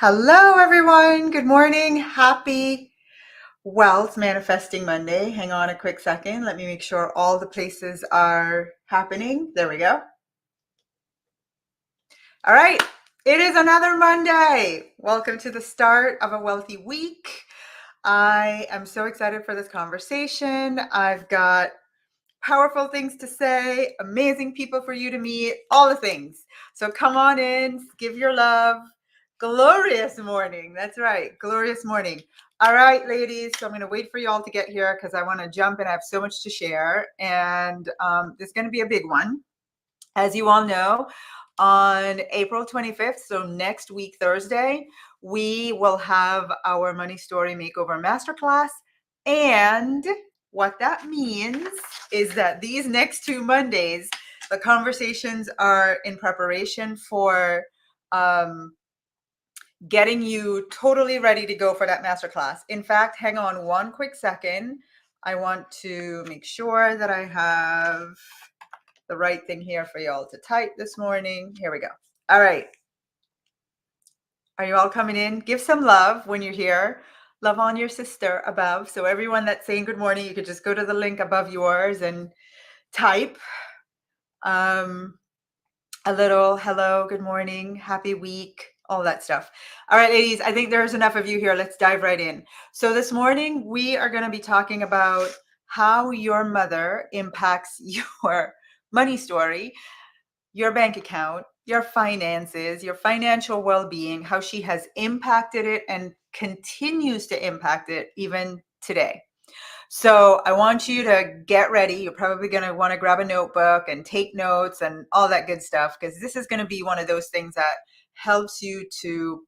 Hello, everyone. Good morning. Happy Wealth Manifesting Monday. Hang on a quick second. Let me make sure all the places are happening. There we go. All right. It is another Monday. Welcome to the start of a wealthy week. I am so excited for this conversation. I've got powerful things to say, amazing people for you to meet, all the things. So come on in, give your love. Glorious morning. That's right. Glorious morning. All right, ladies. So I'm going to wait for you all to get here because I want to jump and I have so much to share. And this is going to be a big one. As you all know, on April 25th, so next week, Thursday, we will have our Money Story Makeover Masterclass. And what that means is that these next 2 Mondays, the conversations are in preparation for getting you totally ready to go for that masterclass. In fact, hang on one quick second. I want to make sure that I have the right thing here for y'all to type this morning. Here we go. All right. Are you all coming in? Give some love when you're here. Love on your sister above. So everyone that's saying good morning, you could just go to the link above yours and type a little hello, good morning, happy week, all that stuff. All right, ladies, I think there's enough of you here. Let's dive right in. So this morning, we are going to be talking about how your mother impacts your money story, your bank account, your finances, your financial well-being, how she has impacted it and continues to impact it even today. So I want you to get ready. You're probably going to want to grab a notebook and take notes and all that good stuff, because this is going to be one of those things that helps you to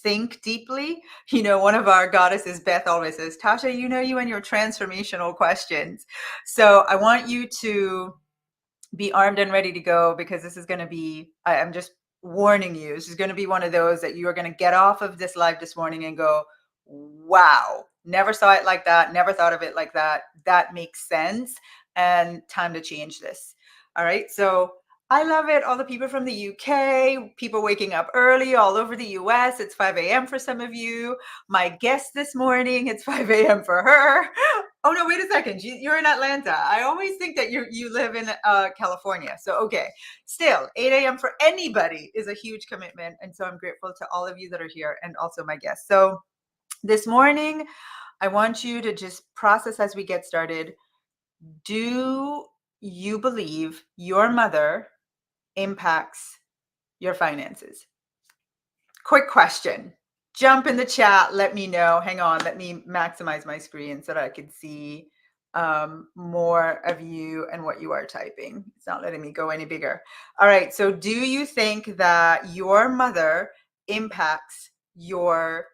think deeply. You know, one of our goddesses, Beth, always says, Tasha, you know you and your transformational questions. So I want you to be armed and ready to go, because this is going to be, I'm just warning you, this is going to be one of those that you're going to get off of this live this morning and go, wow, never saw it like that, never thought of it like that. That makes sense, and time to change this. All right, so I love it. All the people from the UK, people waking up early all over the US. It's 5 a.m. for some of you. My guest this morning, it's 5 a.m. for her. Oh no, wait a second. You're in Atlanta. I always think that you live in California. So, okay. Still, 8 a.m. for anybody is a huge commitment. And so I'm grateful to all of you that are here and also my guests. So this morning, I want you to just process as we get started. Do you believe your mother impacts your finances? Quick question. Jump in the chat. Let me know. Hang on. Let me maximize my screen so that I can see more of you and what you are typing. It's not letting me go any bigger. All right. So do you think that your mother impacts your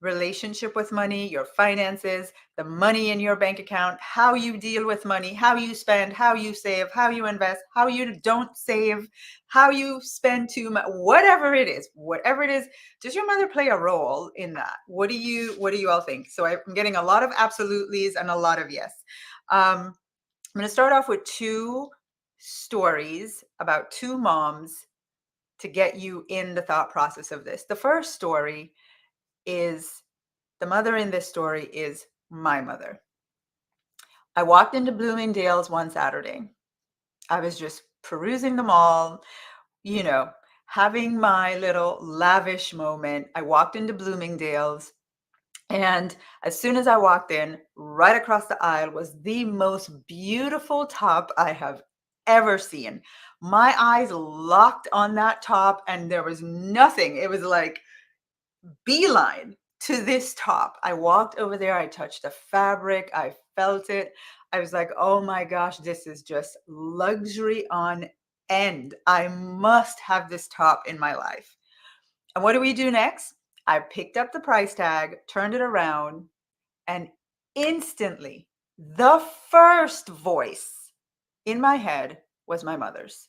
relationship with money, your finances, the money in your bank account, how you deal with money, how you spend, how you save, how you invest, how you don't save, how you spend too much, whatever it is, does your mother play a role in that? What do you all think? So I'm getting a lot of absolutely's and a lot of yes. I'm going to start off with 2 stories about 2 moms to get you in the thought process of this. The first story is, the mother in this story is my mother. I walked into Bloomingdale's one Saturday. I was just perusing the mall, you know, having my little lavish moment. I walked into Bloomingdale's, and as soon as I walked in, right across the aisle was the most beautiful top I have ever seen. My eyes locked on that top, and there was nothing. It was like beeline to this top. I walked over there, I touched the fabric, I felt it. I was like, oh my gosh, this is just luxury on end. I must have this top in my life. And what do we do next? I picked up the price tag, turned it around, and instantly the first voice in my head was my mother's.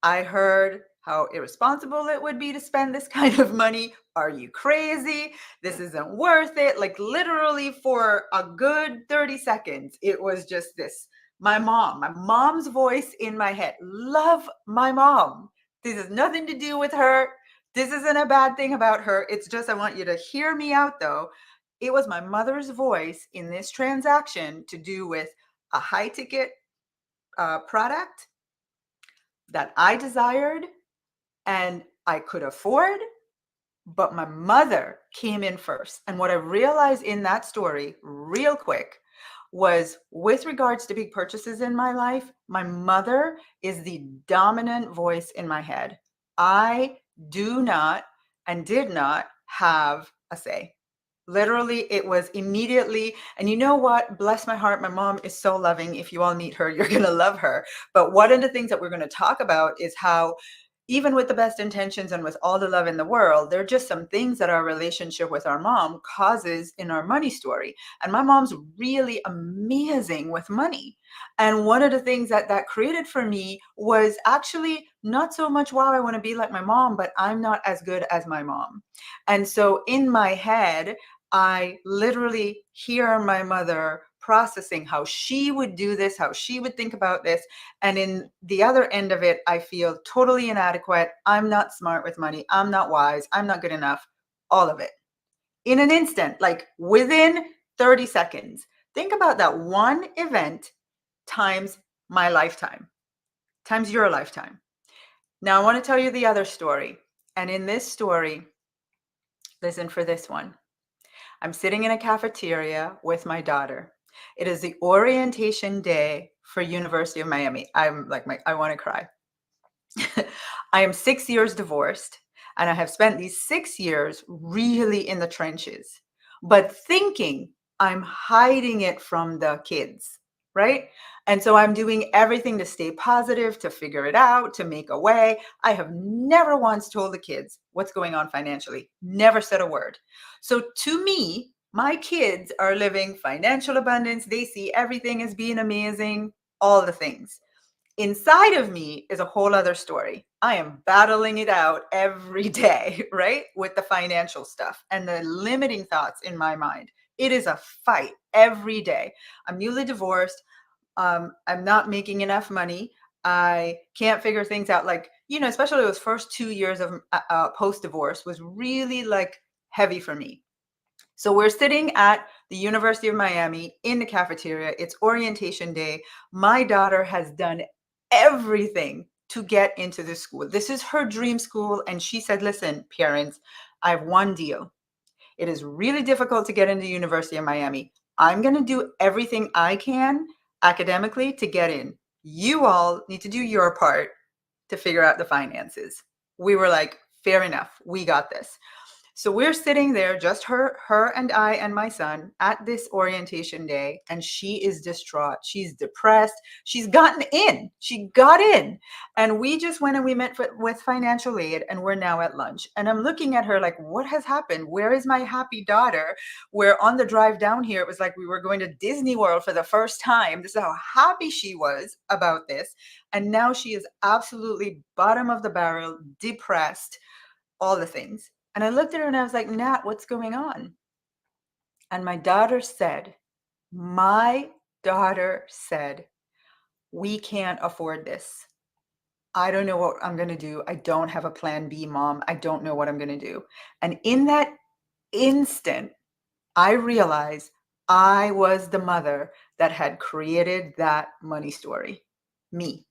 I heard how irresponsible it would be to spend this kind of money. Are you crazy? This isn't worth it. Like literally for a good 30 seconds, it was just this. My mom's voice in my head. Love my mom. This has nothing to do with her. This isn't a bad thing about her. It's just, I want you to hear me out though. It was my mother's voice in this transaction to do with a high ticket product that I desired and I could afford, but my mother came in first. And what I realized in that story, real quick, was with regards to big purchases in my life, my mother is the dominant voice in my head. I do not and did not have a say. Literally, it was immediately. And you know what? Bless my heart, my mom is so loving. If you all meet her, you're going to love her. But one of the things that we're going to talk about is how, even with the best intentions and with all the love in the world, there are just some things that our relationship with our mom causes in our money story. And my mom's really amazing with money. And one of the things that that created for me was actually not so much, wow, I want to be like my mom, but I'm not as good as my mom. And so in my head, I literally hear my mother processing how she would do this, how she would think about this. And in the other end of it, I feel totally inadequate. I'm not smart with money. I'm not wise. I'm not good enough. All of it in an instant, like within 30 seconds. Think about that one event times my lifetime, times your lifetime. Now, I want to tell you the other story. And in this story, listen for this one. I'm sitting in a cafeteria with my daughter. It is the orientation day for University of Miami. I'm like, I want to cry. I am 6 years divorced, and I have spent these 6 years really in the trenches, but thinking I'm hiding it from the kids, right? And so I'm doing everything to stay positive, to figure it out, to make a way. I have never once told the kids what's going on financially, never said a word. So to me, my kids are living financial abundance. They see everything as being amazing, all the things. Inside of me is a whole other story. I am battling it out every day, right? With the financial stuff and the limiting thoughts in my mind. It is a fight every day. I'm newly divorced. I'm not making enough money. I can't figure things out. Like, especially those first 2 years of post divorce was really like heavy for me. So we're sitting at the University of Miami in the cafeteria. It's orientation day. My daughter has done everything to get into this school. This is her dream school. And she said, listen, parents, I have one deal. It is really difficult to get into the University of Miami. I'm going to do everything I can academically to get in. You all need to do your part to figure out the finances. We were like, fair enough. We got this. So we're sitting there, just her and I and my son at this orientation day, and she is distraught. She's depressed. She's gotten in. She got in. And we just went and we met with financial aid, and we're now at lunch. And I'm looking at her like, what has happened? Where is my happy daughter? Where on the drive down here, it was like we were going to Disney World for the first time. This is how happy she was about this. And now she is absolutely bottom of the barrel, depressed, all the things. And I looked at her and I was like, Nat, what's going on? And my daughter said, we can't afford this. I don't know what I'm going to do. I don't have a plan B, mom. I don't know what I'm going to do. And in that instant, I realized I was the mother that had created that money story. Me.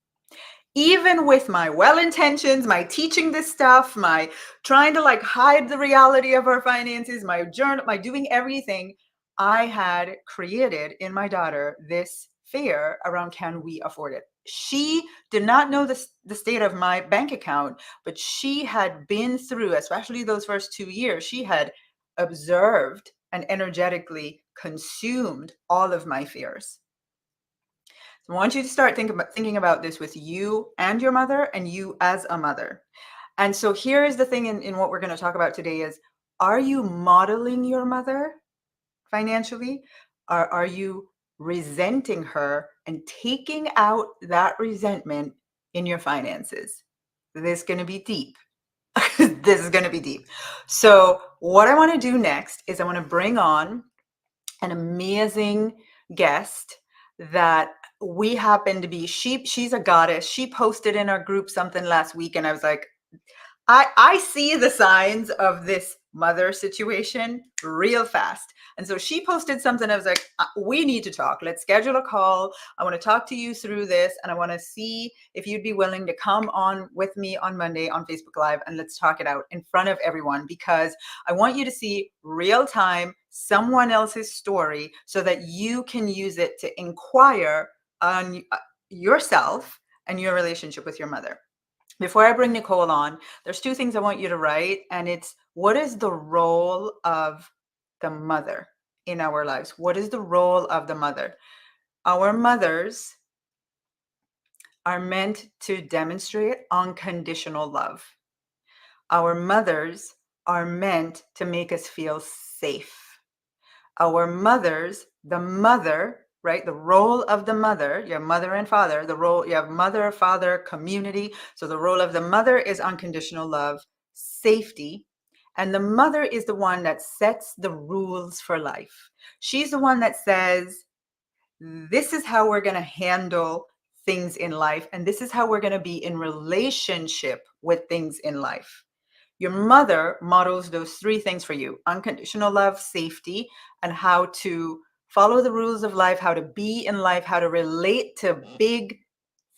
Even with my well intentions, my teaching this stuff, my trying to like hide the reality of our finances, my journal, my doing everything, I had created in my daughter this fear around, can we afford it? She did not know the state of my bank account, but she had been through, especially those first 2 years, she had observed and energetically consumed all of my fears. I want you to start thinking about this with you and your mother and you as a mother. And so here is the thing in what we're going to talk about today is, are you modeling your mother financially? Or are you resenting her and taking out that resentment in your finances? This is going to be deep. This is going to be deep. So what I want to do next is I want to bring on an amazing guest that we happen to be, she's a goddess. She posted in our group something last week and I was like, I see the signs of this mother situation real fast. And so she posted something. I was like, we need to talk. Let's schedule a call. I want to talk to you through this. And I want to see if you'd be willing to come on with me on Monday on Facebook Live and let's talk it out in front of everyone, because I want you to see real time someone else's story so that you can use it to inquire on yourself and your relationship with your mother. Before I bring Nicole on, there's two things I want you to write, and it's, what is the role of the mother in our lives? What is the role of the mother? Our mothers are meant to demonstrate unconditional love. Our mothers are meant to make us feel safe. Our mothers, the mother, right? The role of the mother, you have mother and father, the role, you have mother, father, community. So the role of the mother is unconditional love, safety. And the mother is the one that sets the rules for life. She's the one that says, this is how we're going to handle things in life. And this is how we're going to be in relationship with things in life. Your mother models those three things for you: unconditional love, safety, and how to follow the rules of life, how to be in life, how to relate to big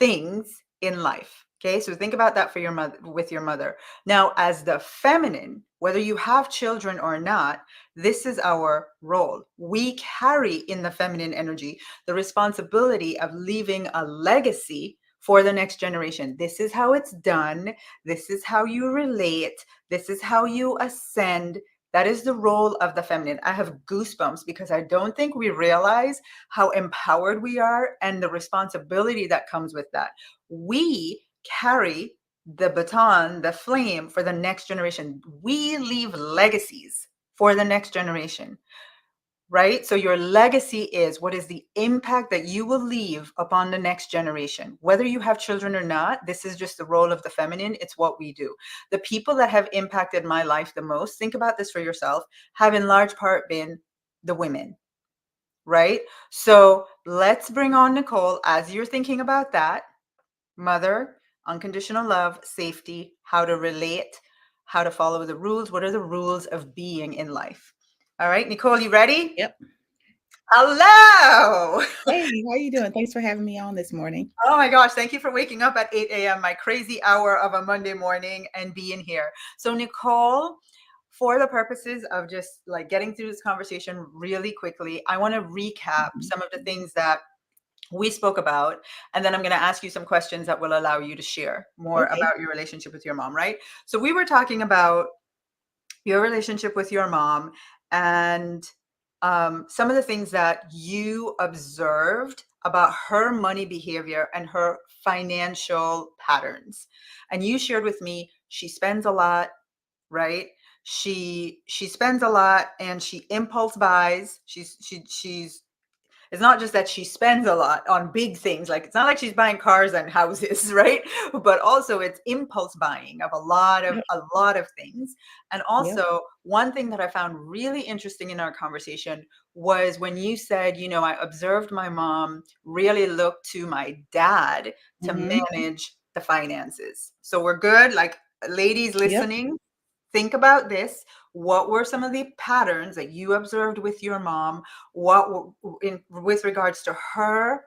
things in life. Okay, so think about that for your mother, with your mother. Now, as the feminine, whether you have children or not, this is our role. We carry in the feminine energy the responsibility of leaving a legacy for the next generation. This is how it's done. This is how you relate. This is how you ascend. That is the role of the feminine. I have goosebumps because I don't think we realize how empowered we are and the responsibility that comes with that. We carry the baton, the flame for the next generation. We leave legacies for the next generation, right? So your legacy is, what is the impact that you will leave upon the next generation? Whether you have children or not, this is just the role of the feminine. It's what we do. The people that have impacted my life the most, think about this for yourself, have in large part been the women, right? So let's bring on Nicole as you're thinking about that. Mother, unconditional love, safety, how to relate, how to follow the rules. What are the rules of being in life? All right, Nicole, you ready? Yep. Hello. Hey, how you doing? Thanks for having me on this morning. Oh my gosh, thank you for waking up at 8 a.m., my crazy hour of a Monday morning, and being here. So, Nicole, for the purposes of just like getting through this conversation really quickly, I want to recap Mhm. some of the things that we spoke about, and then I'm going to ask you some questions that will allow you to share more Okay. about your relationship with your mom, right? So, we were talking about your relationship with your mom and some of the things that you observed about her money behavior and her financial patterns. And you shared with me she spends a lot, right? She spends a lot and she impulse buys. She's it's not just that she spends a lot on big things. Like, it's not like she's buying cars and houses, right? But also it's impulse buying of Yep. a lot of things. And Yep. also, one thing that I found really interesting in our conversation was when you said, I observed my mom really look to my dad to Hmm. manage the finances. So we're good. Like, ladies Yep. listening, think about this. What were some of the patterns that you observed with your mom? With regards to her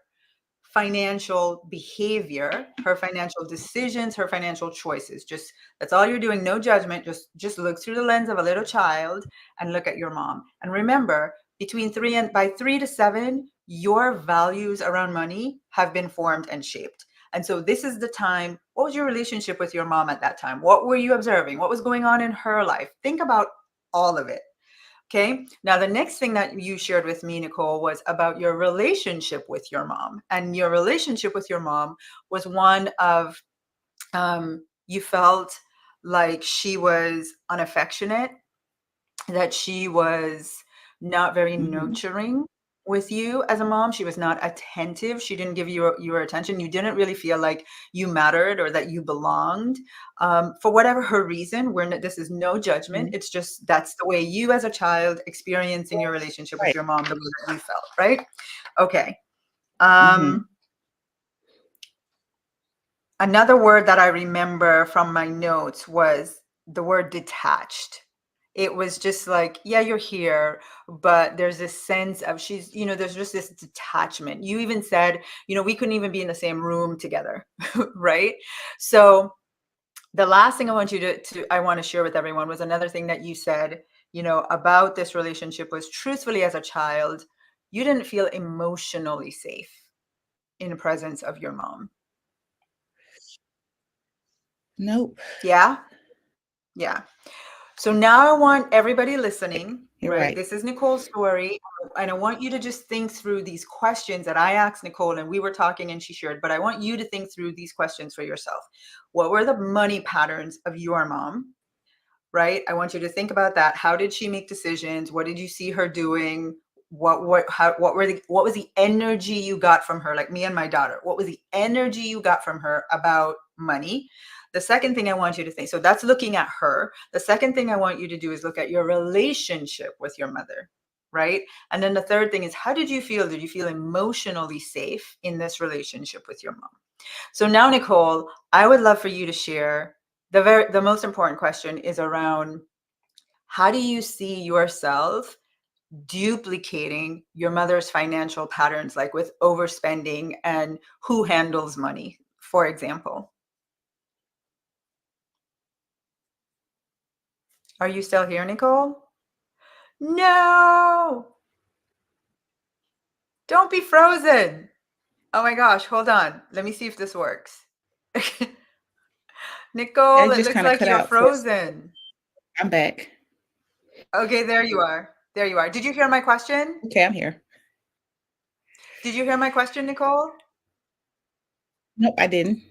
financial behavior, her financial decisions, her financial choices? Just, that's all you're doing. No judgment. Just look through the lens of a little child and look at your mom. And remember, by 3 to 7, your values around money have been formed and shaped. And so this is the time. What was your relationship with your mom at that time? What were you observing? What was going on in her life? Think about all of it. Okay. Now, the next thing that you shared with me, Nicole, was about your relationship with your mom. And your relationship with your mom was one of, you felt like she was unaffectionate, that she was not very Hmm. nurturing with you as a mom. She was not attentive. She didn't give you your attention. You didn't really feel like you mattered or that you belonged. For whatever her reason, this is no judgment. Hmm. It's just that's the way you as a child experiencing your relationship with Right. your mom, the way that you felt, right? Okay. Hmm. Um, Another word that I remember from my notes was the word detached. It was just like, yeah, you're here, but there's this sense of there's just this detachment. You even said, we couldn't even be in the same room together, right? So the last thing I want you to I want to share with everyone was another thing that you said, about this relationship was truthfully as a child, you didn't feel emotionally safe in the presence of your mom. Nope. Yeah? Yeah. So now I want everybody Right. listening, You're right? right. This is Nicole's story. And I want you to just think through these questions that I asked Nicole and we were talking and she shared, but I want you to think through these questions for yourself. What were the money patterns of your mom? Right? I want you to think about that. How did she make decisions? What did you see her doing? What was the energy you got from her? Like me and my daughter, what was the energy you got from her about money? The second thing I want you to think, so that's looking at her. The second thing I want you to do is look at your relationship with your mother, right? And then the third thing is, how did you feel? Did you feel emotionally safe in this relationship with your mom? So now, Nicole, I would love for you to share the most important question is around how do you see yourself duplicating your mother's financial patterns, like with overspending and who handles money, for example? Are you still here, Nicole? No, don't be frozen. Oh my gosh, hold on. Let me see if this works. Yeah, it Nicole, it just looks kind of like cut you're out for us. frozen. I'm back. Okay, there you are. There you are. Did you hear my question? Okay, I'm here. Did you hear my question, Nicole? Nope, I didn't.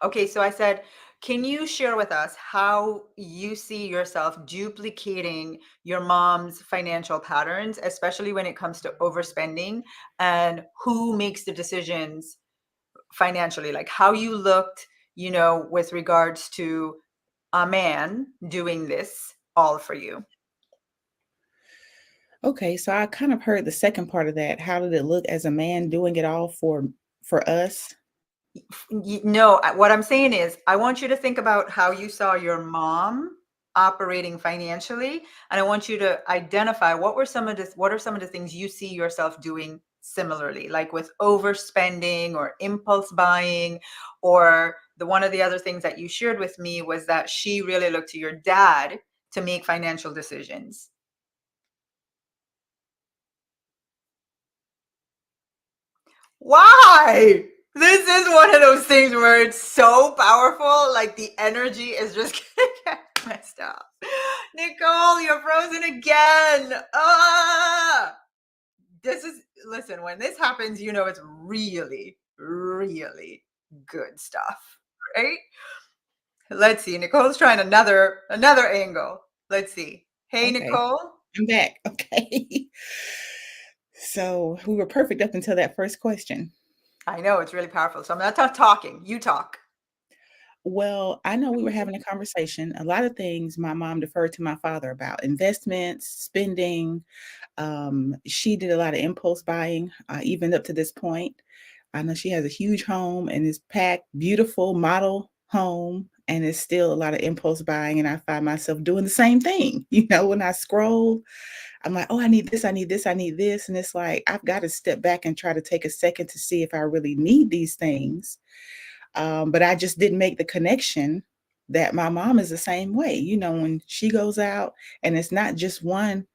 Okay, so I said, can you share with us how you see yourself duplicating your mom's financial patterns, especially when it comes to overspending, and who makes the decisions financially? Like how you looked, with regards to a man doing this all for you. Okay, so I kind of heard the second part of that. How did it look as a man doing it all for us? No, what I'm saying is, I want you to think about how you saw your mom operating financially, and I want you to identify what are some of the things you see yourself doing similarly, like with overspending or impulse buying, or the one of the other things that you shared with me was that she really looked to your dad to make financial decisions. Why? This is one of those things where it's so powerful, like the energy is just gonna get messed up. Nicole, you're frozen again. Ah! This is, listen, when this happens, it's really, really good stuff, right? Let's see. Nicole's trying another angle. Let's see. Hey, Okay, Nicole. I'm back. Okay. So we were perfect up until that first question. I know it's really powerful. So I'm not talking. You talk. Well, I know we were having a conversation. A lot of things my mom deferred to my father about investments, spending. She did a lot of impulse buying, even up to this point. I know she has a huge home and is packed, beautiful model home, and it's still a lot of impulse buying. And I find myself doing the same thing. When I scroll, I'm like, oh, I need this, I need this, I need this. And it's like, I've got to step back and try to take a second to see if I really need these things. But I just didn't make the connection that my mom is the same way. When she goes out and it's not just one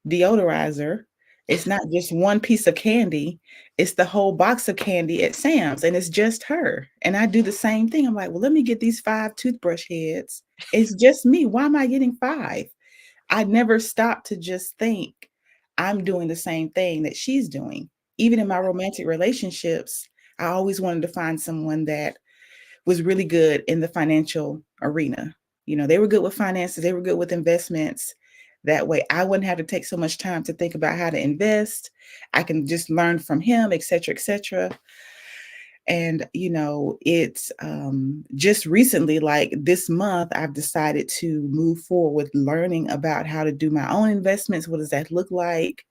deodorizer, it's not just one piece of candy, it's the whole box of candy at Sam's, and it's just her. And I do the same thing. I'm like, well, let me get these 5 toothbrush heads. It's just me. Why am I getting 5? I never stopped to just think I'm doing the same thing that she's doing. Even in my romantic relationships, I always wanted to find someone that was really good in the financial arena. They were good with finances, they were good with investments. That way, I wouldn't have to take so much time to think about how to invest. I can just learn from him, et cetera, et cetera. And, it's just recently, like this month, I've decided to move forward with learning about how to do my own investments. What does that look like?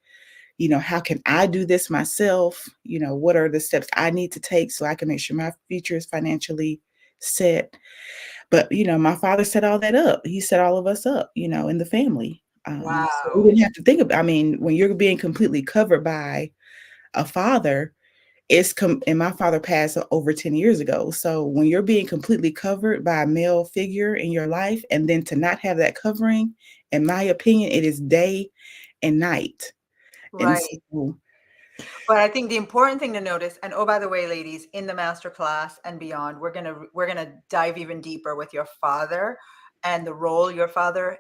how can I do this myself? What are the steps I need to take so I can make sure my future is financially set? But, my father set all that up. He set all of us up, in the family. So we Wow. didn't have to think about, I mean, when you're being completely covered by a father, and my father passed over 10 years ago. So when you're being completely covered by a male figure in your life, and then to not have that covering, in my opinion, it is day and night. And Right. so, But I think the important thing to notice, and oh, by the way, ladies, in the masterclass and beyond, we're gonna dive even deeper with your father and the role your father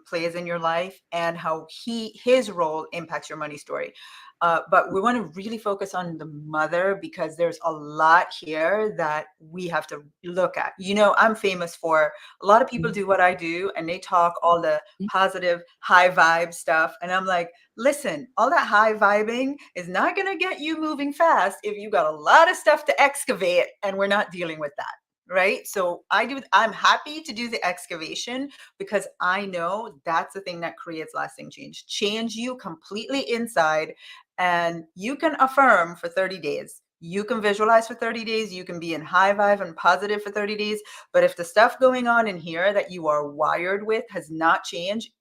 plays in your life and how his role impacts your money story. But we want to really focus on the mother because there's a lot here that we have to look at. I'm famous for a lot of people do what I do and they talk all the positive, high vibe stuff. And I'm like, listen, all that high vibing is not going to get you moving fast if you got a lot of stuff to excavate and we're not dealing with that. Right. So I'm happy to do the excavation because I know that's the thing that creates lasting change you completely inside. And you can affirm for 30 days. You can visualize for 30 days. You can be in high vibe and positive for 30 days. But if the stuff going on in here that you are wired with has not changed,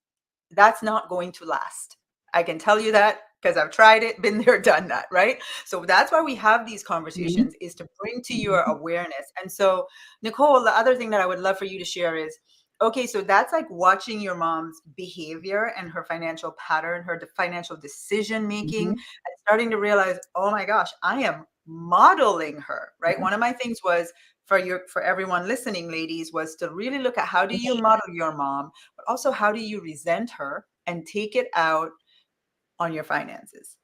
that's not going to last. I can tell you that because I've tried it, been there, done that, right? So that's why we have these mhm, conversations is to bring to your mhm, awareness. And so, Nicole, the other thing that I would love for you to share is, okay, so that's like watching your mom's behavior and her financial pattern, her financial decision making, mhm, and starting to realize, oh my gosh, I am modeling her, right? yeah, One of my things was for everyone listening, ladies, was to really look at how do you model your mom, but also how do you resent her and take it out on your finances.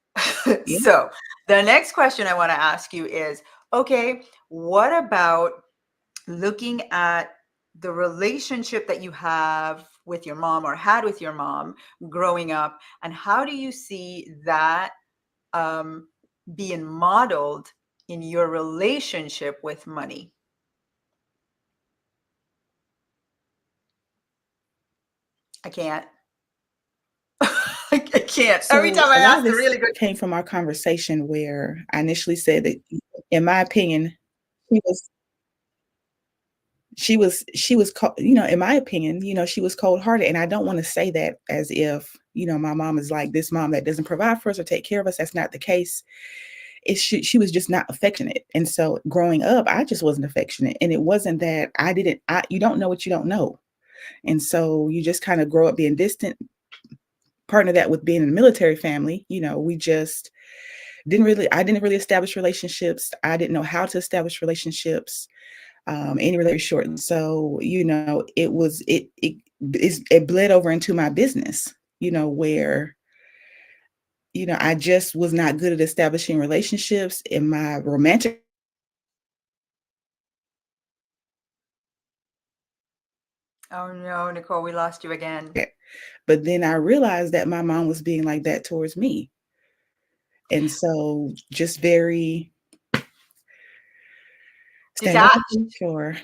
yeah. So the next question I want to ask you is, okay, what about looking at the relationship that you have with your mom or had with your mom growing up, and how do you see that um, being modeled in your relationship with money? I can't. I can't. Every So time I a lot of ask a this really good. came from our conversation where I initially said that, in my opinion, she was in my opinion, she was cold-hearted, and I don't wanna say that as if, my mom is like this mom that doesn't provide for us or take care of us. That's not the case. She was just not affectionate, and so growing up, I just wasn't affectionate, and it wasn't that you don't know what you don't know, and so you just kinda grow up being distant. Partner that with being in a military family, we just I didn't really establish relationships. I didn't know how to establish relationships. Any really short. And so, it bled over into my business, where, I just was not good at establishing relationships in my romantic. Oh no, Nicole, we lost you again. But then I realized that my mom was being like that towards me. And so just very standoffish Detached. or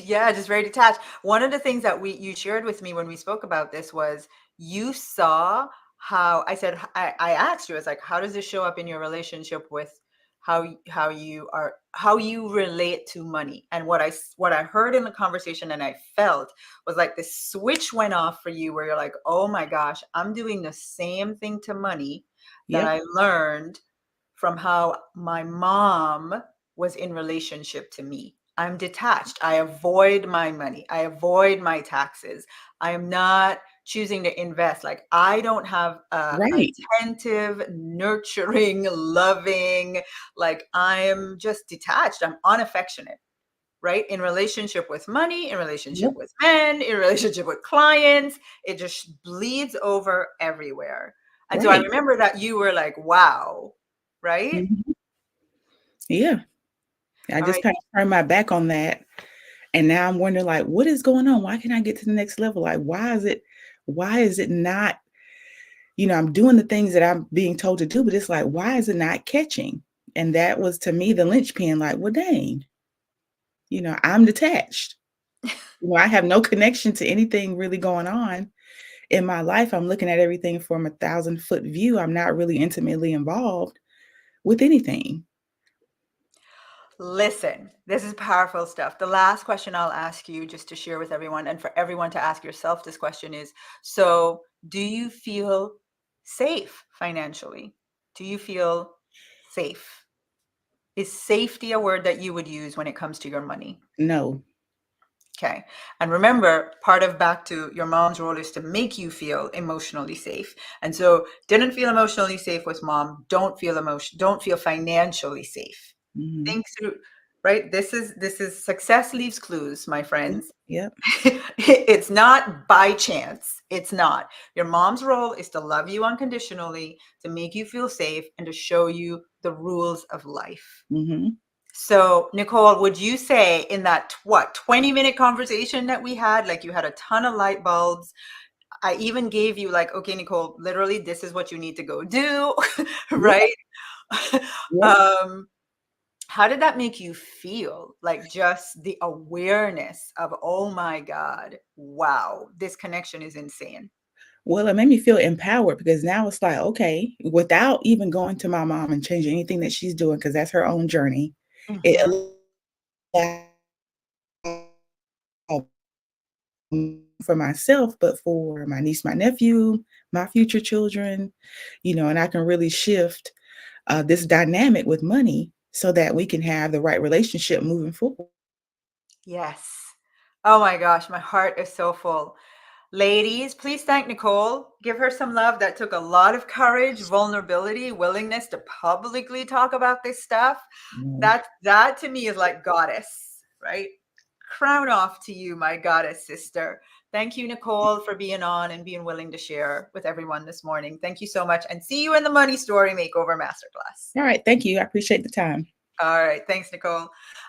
Yeah, just very detached. One of the things that you shared with me when we spoke about this was you saw how I said I asked you, I was like, how does this show up in your relationship with how you relate to money? And what I heard in the conversation and I felt was like this switch went off for you where you're like, oh my gosh, I'm doing the same thing to money that yeah, I learned from how my mom was in relationship to me. I'm detached. I avoid my money. I avoid my taxes. I am not choosing to invest. Like I don't have a right. attentive, nurturing, loving, like I am just detached. I'm unaffectionate, right? In relationship with money, in relationship Yep. with men, in relationship with clients, it just bleeds over everywhere. And so I Right. remember that you were like, wow, right? Mhm. Yeah. I All just right. kinda turned my back on that, and now I'm wondering, like, what is going on? Why can't I get to the next level? Like, why is it not, I'm doing the things that I'm being told to do, but it's like, why is it not catching? And that was to me the linchpin, like, well, dang, I'm detached. I have no connection to anything really going on. in my life, I'm looking at everything from a 1,000-foot view. I'm not really intimately involved with anything. Listen, this is powerful stuff. The last question I'll ask you, just to share with everyone, and for everyone to ask yourself this question is, so do you feel safe financially? Do you feel safe? Is safety a word that you would use when it comes to your money? No. Okay. And remember, part of back to your mom's role is to make you feel emotionally safe. And so didn't feel emotionally safe with mom, don't feel financially safe. Mhm. Think through, right? This is success leaves clues, my Yep, friends. yep. It's not by chance. It's not. Your mom's role is to love you unconditionally, to make you feel safe, and to show you the rules of life. Mhm. So, Nicole, would you say in that 20-minute conversation that we had, like you had a ton of light bulbs? I even gave you like, okay, Nicole, literally, this is what you need to go do, Yeah, right? yeah. um, how did that make you feel? Like just the awareness of, oh my God, wow, this connection is insane. Well, it made me feel empowered because now it's like, okay, without even going to my mom and changing anything that she's doing, because that's her own journey, it Mhm. allowed for myself, but for my niece, my nephew, my future children, and I can really shift this dynamic with money so that we can have the right relationship moving forward. Yes. Oh my gosh, my heart is so full. Ladies, please thank Nicole. Give her some love. That took a lot of courage, vulnerability, willingness to publicly talk about this stuff. Mm. That to me is like goddess, right? Crown off to you, my goddess sister. Thank you, Nicole, for being on and being willing to share with everyone this morning. Thank you so much. And see you in the Money Story Makeover Masterclass. All right, thank you. I appreciate the time. All right. Thanks, Nicole.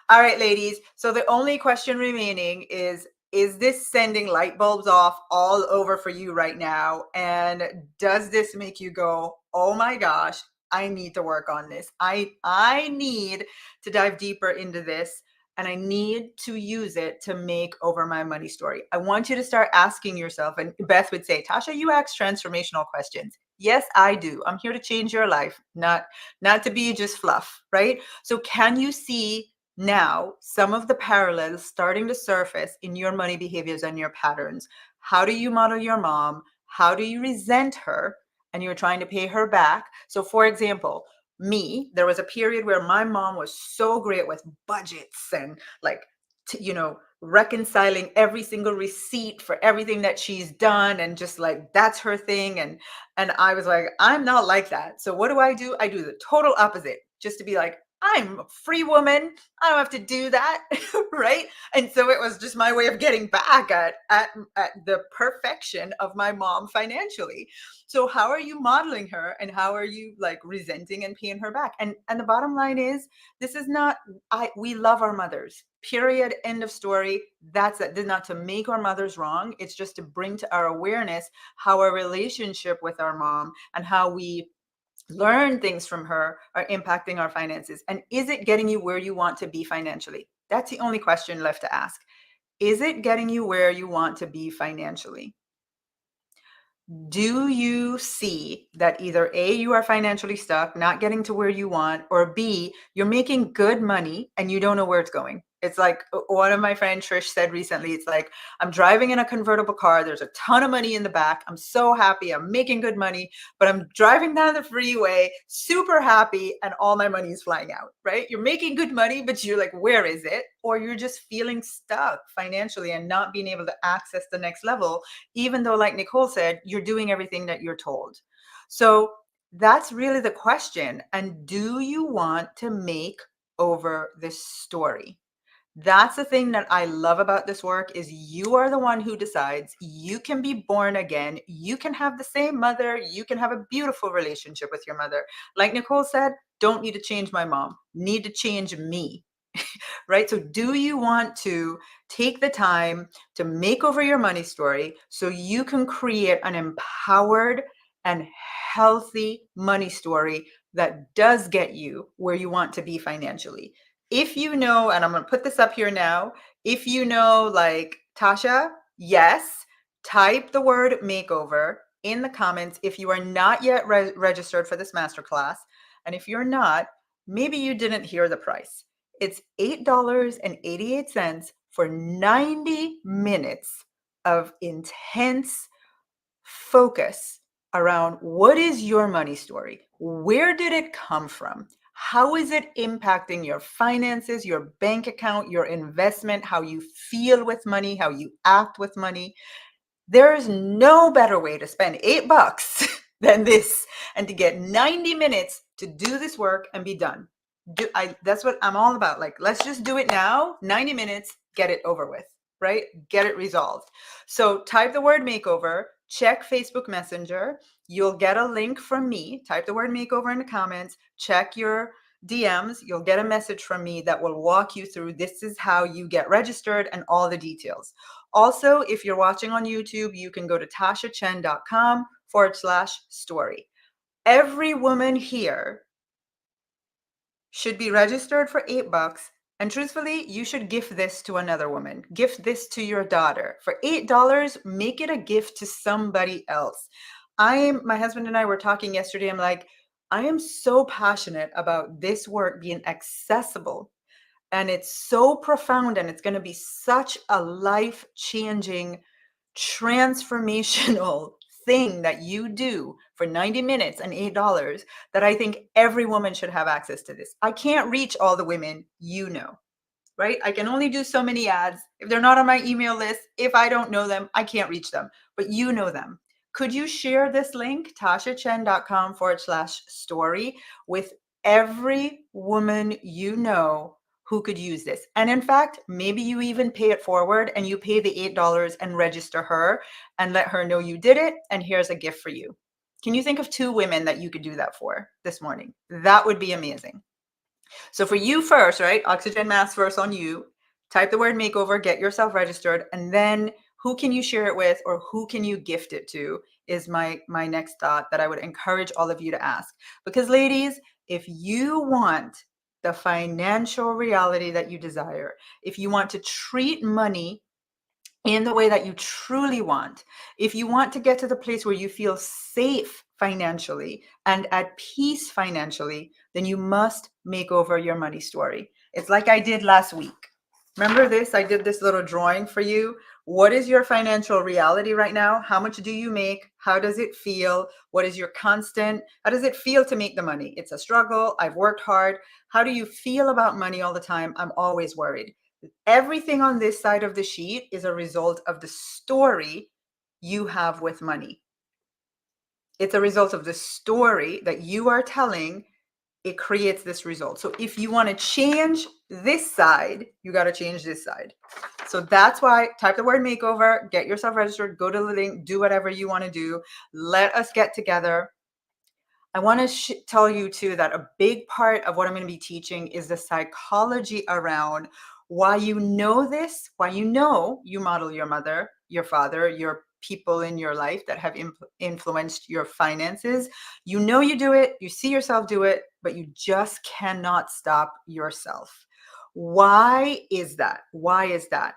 All right, ladies. So the only question remaining is this sending light bulbs off all over for you right now? And does this make you go, oh my gosh, I need to work on this. I need to dive deeper into this and I need to use it to make over my money story. I want you to start asking yourself, and Beth would say, Tasha, you ask transformational questions. Yes, I do. I'm here to change your life, not to be just fluff, right? So can you see now some of the parallels starting to surface in your money behaviors and your patterns? How do you model your mom? How do you resent her? And you're trying to pay her back. So, for example, me, there was a period where my mom was so great with budgets and like, reconciling every single receipt for everything that she's done and just like that's her thing. And I was like, I'm not like that. So what do? I do the total opposite, just to be like, I'm a free woman. I don't have to do that. Right. And so it was just my way of getting back at the perfection of my mom financially. So how are you modeling her and how are you like resenting and paying her back? And the bottom line is this is not we love our mothers. Period. End of story. That's it. This is not to make our mothers wrong. It's just to bring to our awareness how our relationship with our mom and how we learn things from her are impacting our finances. And is it getting you where you want to be financially? That's the only question left to ask. Is it getting you where you want to be financially? Do you see that either A, you are financially stuck, not getting to where you want, or B, you're making good money and you don't know where it's going? It's like one of my friends, Trish, said recently, it's like, I'm driving in a convertible car. There's a ton of money in the back. I'm so happy. I'm making good money, but I'm driving down the freeway, super happy, and all my money is flying out, right? You're making good money, but you're like, where is it? Or you're just feeling stuck financially and not being able to access the next level, even though, like Nicole said, you're doing everything that you're told. So that's really the question. And do you want to make over this story? That's the thing that I love about this work is you are the one who decides. You can be born again. You can have the same mother. You can have a beautiful relationship with your mother. Like Nicole said, don't need to change my mom, need to change me. Right? So, do you want to take the time to make over your money story so you can create an empowered and healthy money story that does get you where you want to be financially? If you know, and I'm going to put this up here now, if you know, like Tasha, yes, Type the word makeover in the comments if you are not yet registered for this masterclass. And if you're not, maybe you didn't hear the price. It's $8.88 for 90 minutes of intense focus around what is your money story? Where did it come from? How is it impacting your finances, your bank account, your investment, how you feel with money, how you act with money? There is no better way to spend $8 than this and to get 90 minutes to do this work and be done. That's what I'm all about. Like, let's just do it now. 90 minutes, get it over with, right? Get it resolved. So type the word makeover, check Facebook Messenger. You'll get a link from me. Type the word makeover in the comments, check your DMs. You'll get a message from me that will walk you through this is how you get registered and all the details. Also, if you're watching on YouTube, you can go to tashachen.com/story. Every woman here should be registered for $8. And truthfully, you should gift this to another woman. Gift this to your daughter. For $8, make it a gift to somebody else. My husband and I were talking yesterday. I'm like, I am so passionate about this work being accessible, and it's so profound, and it's going to be such a life-changing, transformational thing that you do for 90 minutes and $8 that I think every woman should have access to this. I can't reach all the women, right? I can only do so many ads. If they're not on my email list, if I don't know them, I can't reach them, but you know them. Could you share this link, tashachen.com/story, with every woman you know who could use this? And in fact, maybe you even pay it forward and you pay the $8 and register her and let her know you did it. And here's a gift for you. Can you think of 2 women that you could do that for this morning? That would be amazing. So for you first, right? Oxygen mask first on you. Type the word makeover, get yourself registered, and then who can you share it with or who can you gift it to is my next thought that I would encourage all of you to ask. Because ladies, if you want the financial reality that you desire, if you want to treat money in the way that you truly want, if you want to get to the place where you feel safe financially and at peace financially, then you must make over your money story. It's like I did last week. Remember this? I did this little drawing for you. What is your financial reality right now? How much do you make? How does it feel? What is your constant? How does it feel to make the money? It's a struggle. I've worked hard. How do you feel about money all the time? I'm always worried. Everything on this side of the sheet is a result of the story you have with money. It's a result of the story that you are telling. It creates this result. So if you want to change this side, you got to change this side. So that's why type the word makeover, get yourself registered, go to the link, do whatever you want to do. Let us get together. I want to tell you too that a big part of what I'm going to be teaching is the psychology around why you know this, why you know you model your mother, your father, your people in your life that have influenced your finances. You know you do it, you see yourself do it, but you just cannot stop yourself. Why is that? Why is that?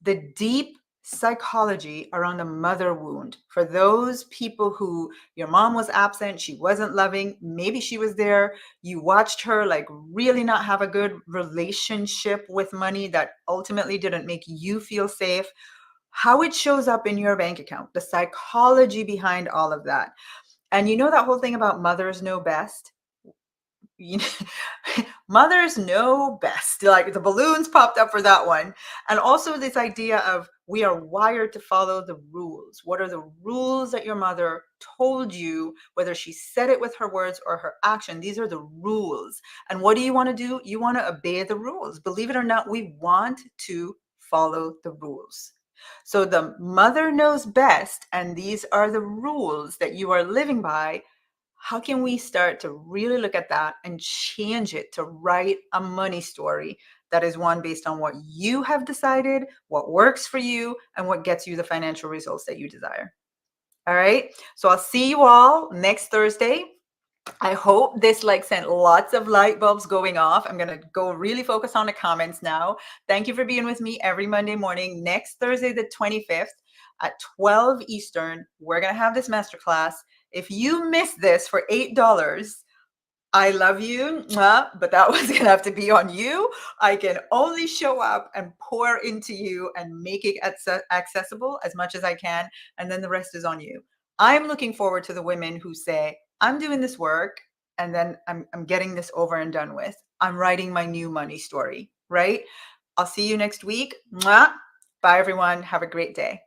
The deep psychology around the mother wound for those people who your mom was absent, she wasn't loving, maybe she was there, you watched her like really not have a good relationship with money that ultimately didn't make you feel safe. How it shows up in your bank account, the psychology behind all of that. And you know that whole thing about mothers know best? You know, mothers know best. Like the balloons popped up for that one. And also this idea of we are wired to follow the rules. What are the rules that your mother told you, whether she said it with her words or her action? These are the rules. And what do you want to do? You want to obey the rules. Believe it or not, we want to follow the rules. So the mother knows best, and these are the rules that you are living by. How can we start to really look at that and change it to write a money story that is one based on what you have decided, what works for you, and what gets you the financial results that you desire? All right. So I'll see you all next Thursday. I hope this like sent lots of light bulbs going off. I'm going to go really focus on the comments now. Thank you for being with me every Monday morning. Next Thursday, the 25th, at 12 Eastern. We're going to have this masterclass. If you miss this for $8, I love you, but that was going to have to be on you. I can only show up and pour into you and make it accessible as much as I can. And then the rest is on you. I'm looking forward to the women who say, I'm doing this work and then I'm getting this over and done with. I'm writing my new money story, right? I'll see you next week. Bye, everyone. Have a great day.